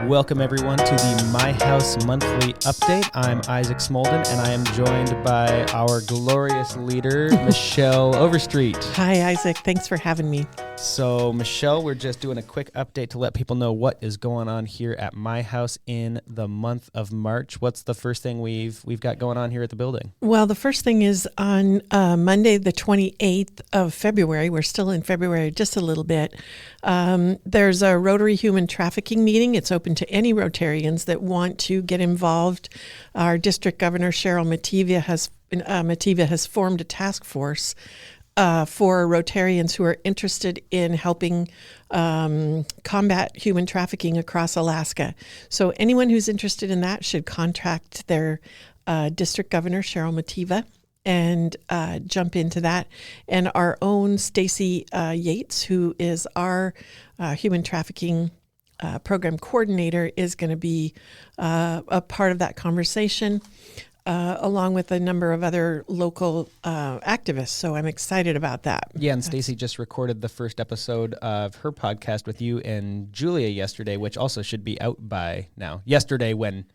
Welcome everyone to the My House Monthly Update. I'm Isaac Smolden and I am joined by our glorious leader, Michelle Overstreet. Hi Isaac, thanks for having me. So Michelle, we're just doing a quick update to let people know what is going on here at My House in the month of March. What's the first thing we've got going on here at the building? Well, the first thing is on Monday, the 28th of February. We're still in February just a little bit. There's a Rotary human trafficking meeting. It's open to any Rotarians that want to get involved. Our district governor, Cheryl Mativa, has formed a task force for Rotarians who are interested in helping combat human trafficking across Alaska. So anyone who's interested in that should contact their district governor, Cheryl Mativa, and jump into that. And our own Stacy Yates, who is our human trafficking program coordinator, is going to be a part of that conversation. Along with a number of other local activists. So I'm excited about that. Yeah, and Stacy just recorded the first episode of her podcast with you and Julia yesterday, which also should be out by now. Yesterday when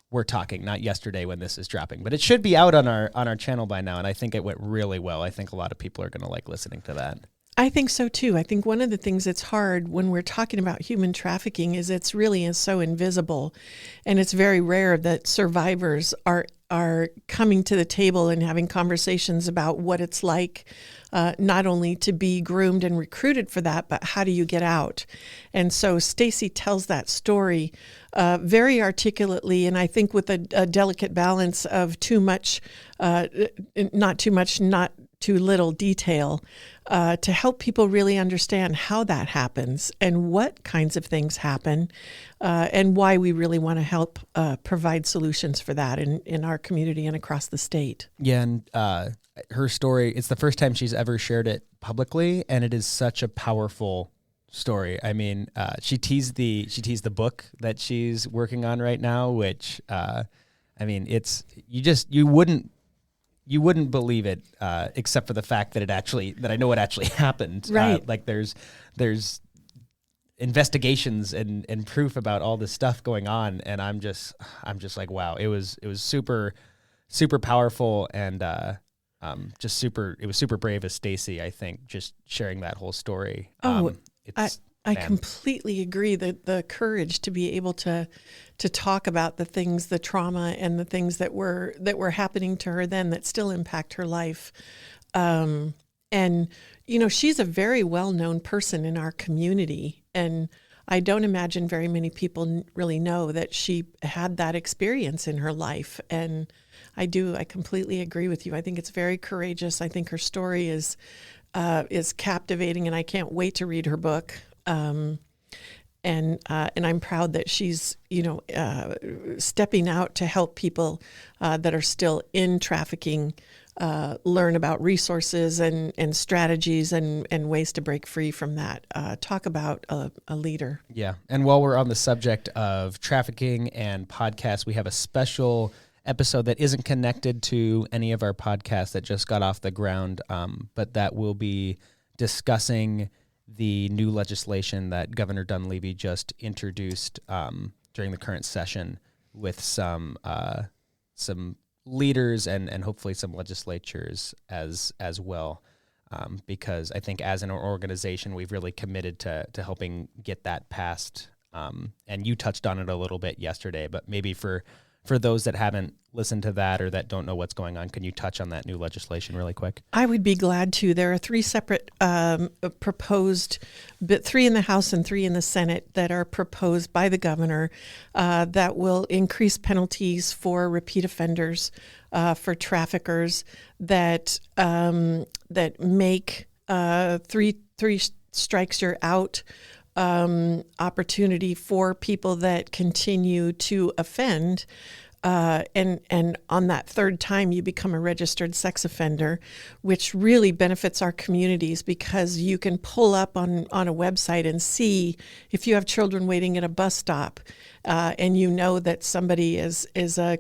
we're talking, not yesterday when this is dropping. But it should be out on our channel by now, and I think it went really well. I think a lot of people are going to like listening to that. I think so too. I think one of the things that's hard when we're talking about human trafficking is it's really so invisible, and it's very rare that survivors are coming to the table and having conversations about what it's like, not only to be groomed and recruited for that, but how do you get out? And so Stacy tells that story very articulately, and I think with a delicate balance of too much, not too little detail, to help people really understand how that happens and what kinds of things happen, and why we really want to help provide solutions for that in our community and across the state. Yeah, and her story, it's the first time she's ever shared it publicly, and it is such a powerful story. I mean, she teased the book that she's working on right now, which, I mean, it's, you wouldn't believe it, except for the fact that that I know it actually happened. Right. Like there's investigations and proof about all this stuff going on, and I'm just like, wow, it was super, super powerful, and it was super brave of Stacy, I think, just sharing that whole story. I completely agree that the courage to be able to talk about the things, the trauma and the things that were happening to her then that still impact her life. And, she's a very well-known person in our community, and I don't imagine very many people really know that she had that experience in her life. And I completely agree with you. I think it's very courageous. I think her story is captivating, and I can't wait to read her book. And I'm proud that she's, stepping out to help people that are still in trafficking learn about resources and strategies and ways to break free from that. Talk about a leader. Yeah. And while we're on the subject of trafficking and podcasts, we have a special episode that isn't connected to any of our podcasts that just got off the ground, but that will be discussing the new legislation that Governor Dunleavy just introduced during the current session with some leaders and hopefully some legislatures as well, because I think as an organization we've really committed to helping get that passed. And you touched on it a little bit yesterday, but maybe for those that haven't listened to that or that don't know what's going on, can you touch on that new legislation really quick? I would be glad to. There are three separate proposed, but 3 in the House and 3 in the Senate that are proposed by the governor that will increase penalties for repeat offenders, for traffickers that make three strikes you're out opportunity for people that continue to offend. and on that third time, you become a registered sex offender, which really benefits our communities because you can pull up on a website and see if you have children waiting at a bus stop, and you know that somebody is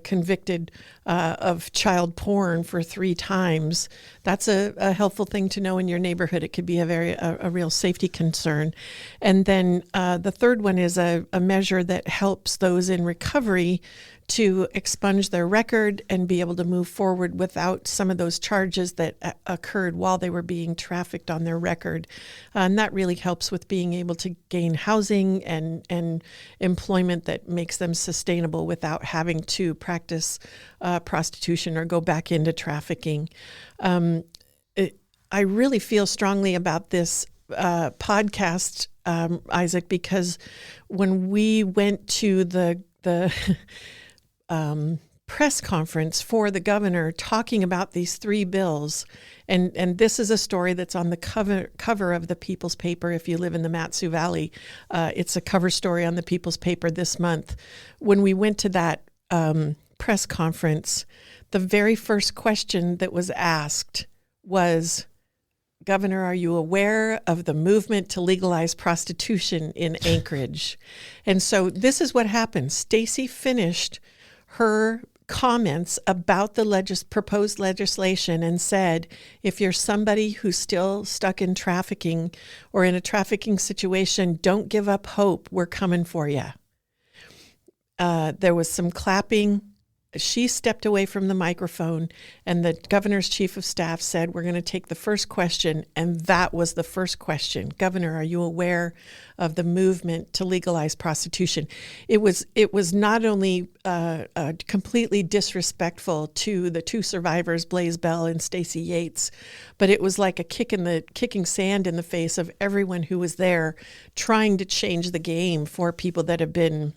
convicted of child porn for 3 times. That's a helpful thing to know in your neighborhood. It could be a real safety concern. And then the third one is a measure that helps those in recovery to expunge their record and be able to move forward without some of those charges that occurred while they were being trafficked on their record. And that really helps with being able to gain housing and employment that makes them sustainable without having to practice prostitution or go back into trafficking. I really feel strongly about this podcast, Isaac, because when we went to the press conference for the governor talking about these 3 bills, and this is a story that's on the cover of the People's Paper. If you live in the Mat-Su Valley, it's a cover story on the People's Paper this month. When we went to that press conference, the very first question that was asked was, Governor, are you aware of the movement to legalize prostitution in Anchorage? And so this is what happened. Stacy finished her comments about the proposed legislation and said, if you're somebody who's still stuck in trafficking or in a trafficking situation, don't give up hope. We're coming for you. There was some clapping. She stepped away from the microphone, and the governor's chief of staff said, we're going to take the first question. And that was the first question. Governor, are you aware of the movement to legalize prostitution? It was not only completely disrespectful to the 2 survivors, Blaze Bell and Stacey Yates, but it was like a kicking sand in the face of everyone who was there trying to change the game for people that have been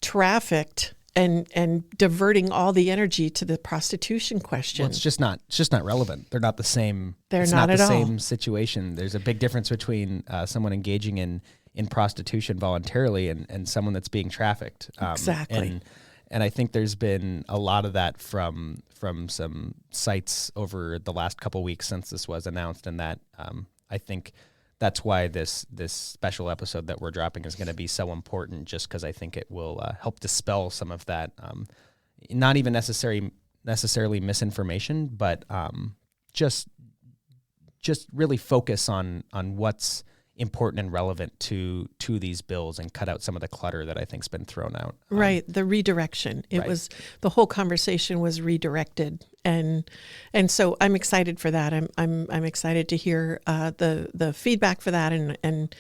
trafficked, and diverting all the energy to the prostitution question. Well, it's just not relevant. They're not the same. They're not at all. Same situation. There's a big difference between someone engaging in prostitution voluntarily and someone that's being trafficked. Exactly. And I think there's been a lot of that from some sites over the last couple weeks since this was announced, and that I think that's why this special episode that we're dropping is going to be so important, just because I think it will help dispel some of that, not even necessarily misinformation, but just really focus on what's important and relevant to these bills and cut out some of the clutter that I think's been thrown out. Right, the redirection. It was the whole conversation was redirected, and so I'm excited for that. I'm excited to hear the feedback for that, and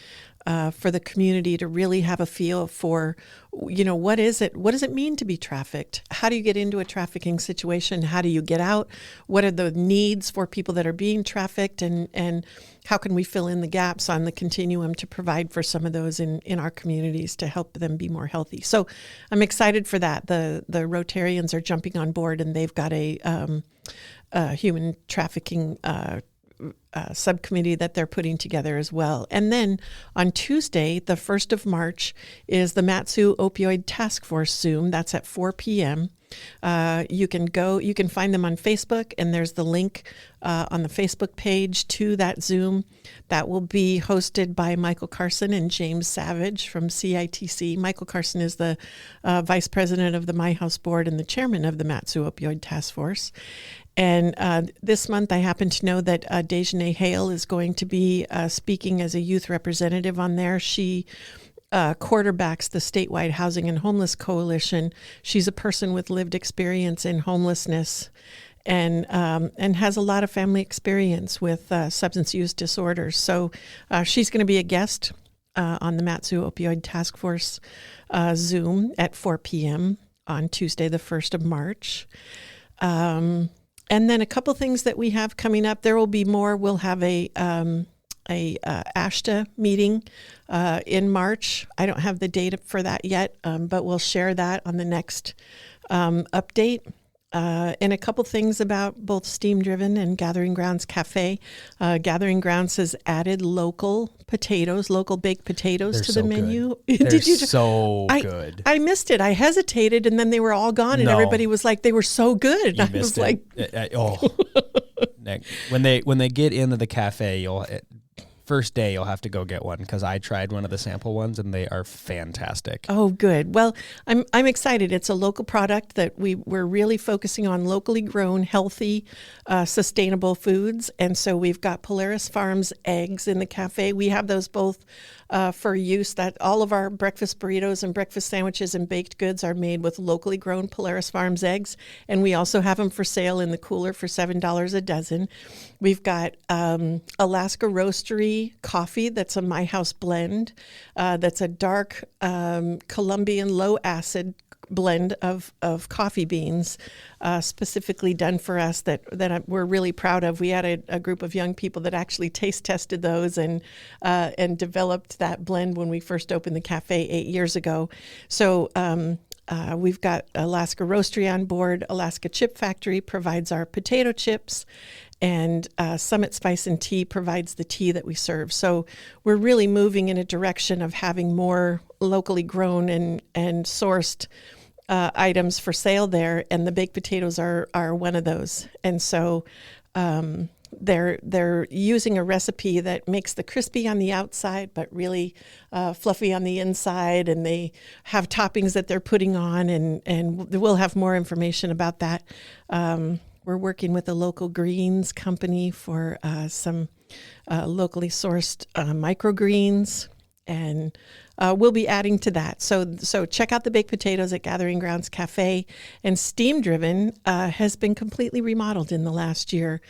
for the community to really have a feel for, what does it mean to be trafficked? How do you get into a trafficking situation? How do you get out? What are the needs for people that are being trafficked? And how can we fill in the gaps on the continuum to provide for some of those in our communities to help them be more healthy? So I'm excited for that. The Rotarians are jumping on board, and they've got a human trafficking subcommittee that they're putting together as well. And then on Tuesday, the 1st of March, is the Mat-Su Opioid Task Force Zoom. That's at 4 p.m. You can find them on Facebook, and there's the link on the Facebook page to that Zoom. That will be hosted by Michael Carson and James Savage from CITC. Michael Carson is the vice president of the My House Board and the chairman of the Mat-Su Opioid Task Force. And this month, I happen to know that Dejanay Hale is going to be speaking as a youth representative on there. She quarterbacks the statewide Housing and Homeless Coalition. She's a person with lived experience in homelessness, and has a lot of family experience with substance use disorders. So she's going to be a guest on the Mat-Su Opioid Task Force Zoom at 4 p.m. on Tuesday, the 1st of March. And then a couple things that we have coming up. There will be more. We'll have a ASHTA meeting in March. I don't have the date for that yet, but we'll share that on the next update. And a couple things about both Steam Driven and Gathering Grounds Cafe. Gathering Grounds has added local baked potatoes They're to so the menu. They're Did you? so good. I missed it. I hesitated, and then they were all gone, and No. everybody was like, they were so good. You I missed was it. like, When they get into the cafe, first day you'll have to go get one, because I tried one of the sample ones and they are fantastic. oh, good. Well, I'm excited. It's a local product that we're really focusing on locally grown, healthy, sustainable foods. And so we've got Polaris Farms eggs in the cafe. We have those both for use. That all of our breakfast burritos and breakfast sandwiches and baked goods are made with locally grown Polaris Farms eggs. And we also have them for sale in the cooler for $7 a dozen. We've got Alaska Roastery coffee that's a My House blend. That's a dark Colombian low acid blend of coffee beans specifically done for us that we're really proud of. We had a group of young people that actually taste tested those and developed that blend when we first opened the cafe 8 years ago. So we've got Alaska Roastery on board. Alaska Chip Factory provides our potato chips, and Summit Spice and Tea provides the tea that we serve. So we're really moving in a direction of having more locally grown and sourced items for sale there, and the baked potatoes are one of those. And so they're using a recipe that makes the crispy on the outside, but really fluffy on the inside, and they have toppings that they're putting on, and we'll have more information about that. We're working with a local greens company for some locally sourced microgreens, and we'll be adding to that. So check out the baked potatoes at Gathering Grounds Cafe. And Steam Driven has been completely remodeled in the last year.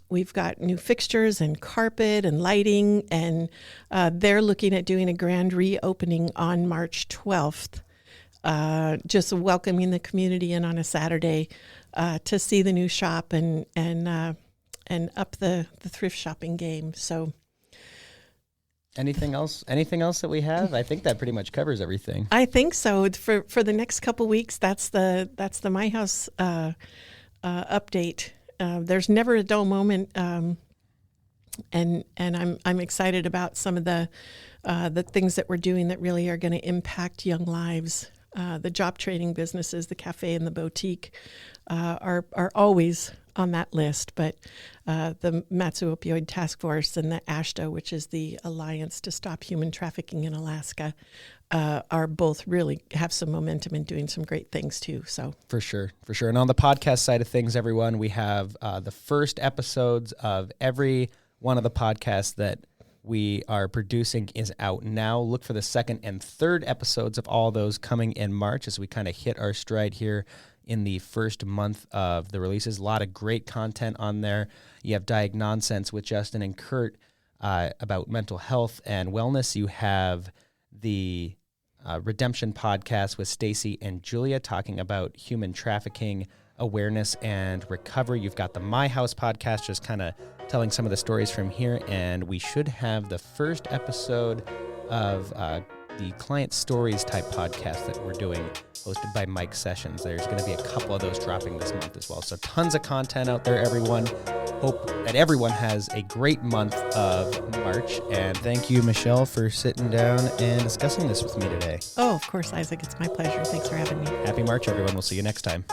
We've got new fixtures and carpet and lighting, and they're looking at doing a grand reopening on March 12th. Just welcoming the community in on a Saturday to see the new shop and up the thrift shopping game. So, anything else that we have? I think that pretty much covers everything. I think so. For the next couple weeks, that's the My House update. There's never a dull moment, and I'm excited about some of the things that we're doing that really are going to impact young lives. The job training businesses, the cafe and the boutique are always on that list, but the Matsu Opioid Task Force and the ASHTA, which is the Alliance to Stop Human Trafficking in Alaska, are both really have some momentum and doing some great things too. So For sure. And on the podcast side of things, everyone, we have the first episodes of every one of the podcasts that we are producing is out now. Look for the second and third episodes of all those coming in March as we kind of hit our stride here in the first month of the releases. A lot of great content on there. You have Diagnonsense with Justin and Kurt about mental health and wellness. You have the Redemption podcast with Stacy and Julia talking about human trafficking awareness and recovery. You've got the My House podcast just kind of telling some of the stories from here, and we should have the first episode of the Client Stories type podcast that we're doing, hosted by Mike Sessions. There's going to be a couple of those dropping this month as well. So tons of content out there, everyone. Hope that everyone has a great month of March, and thank you, Michelle, for sitting down and discussing this with me today. Oh, of course, Isaac. It's my pleasure. Thanks for having me. Happy March, everyone. We'll see you next time.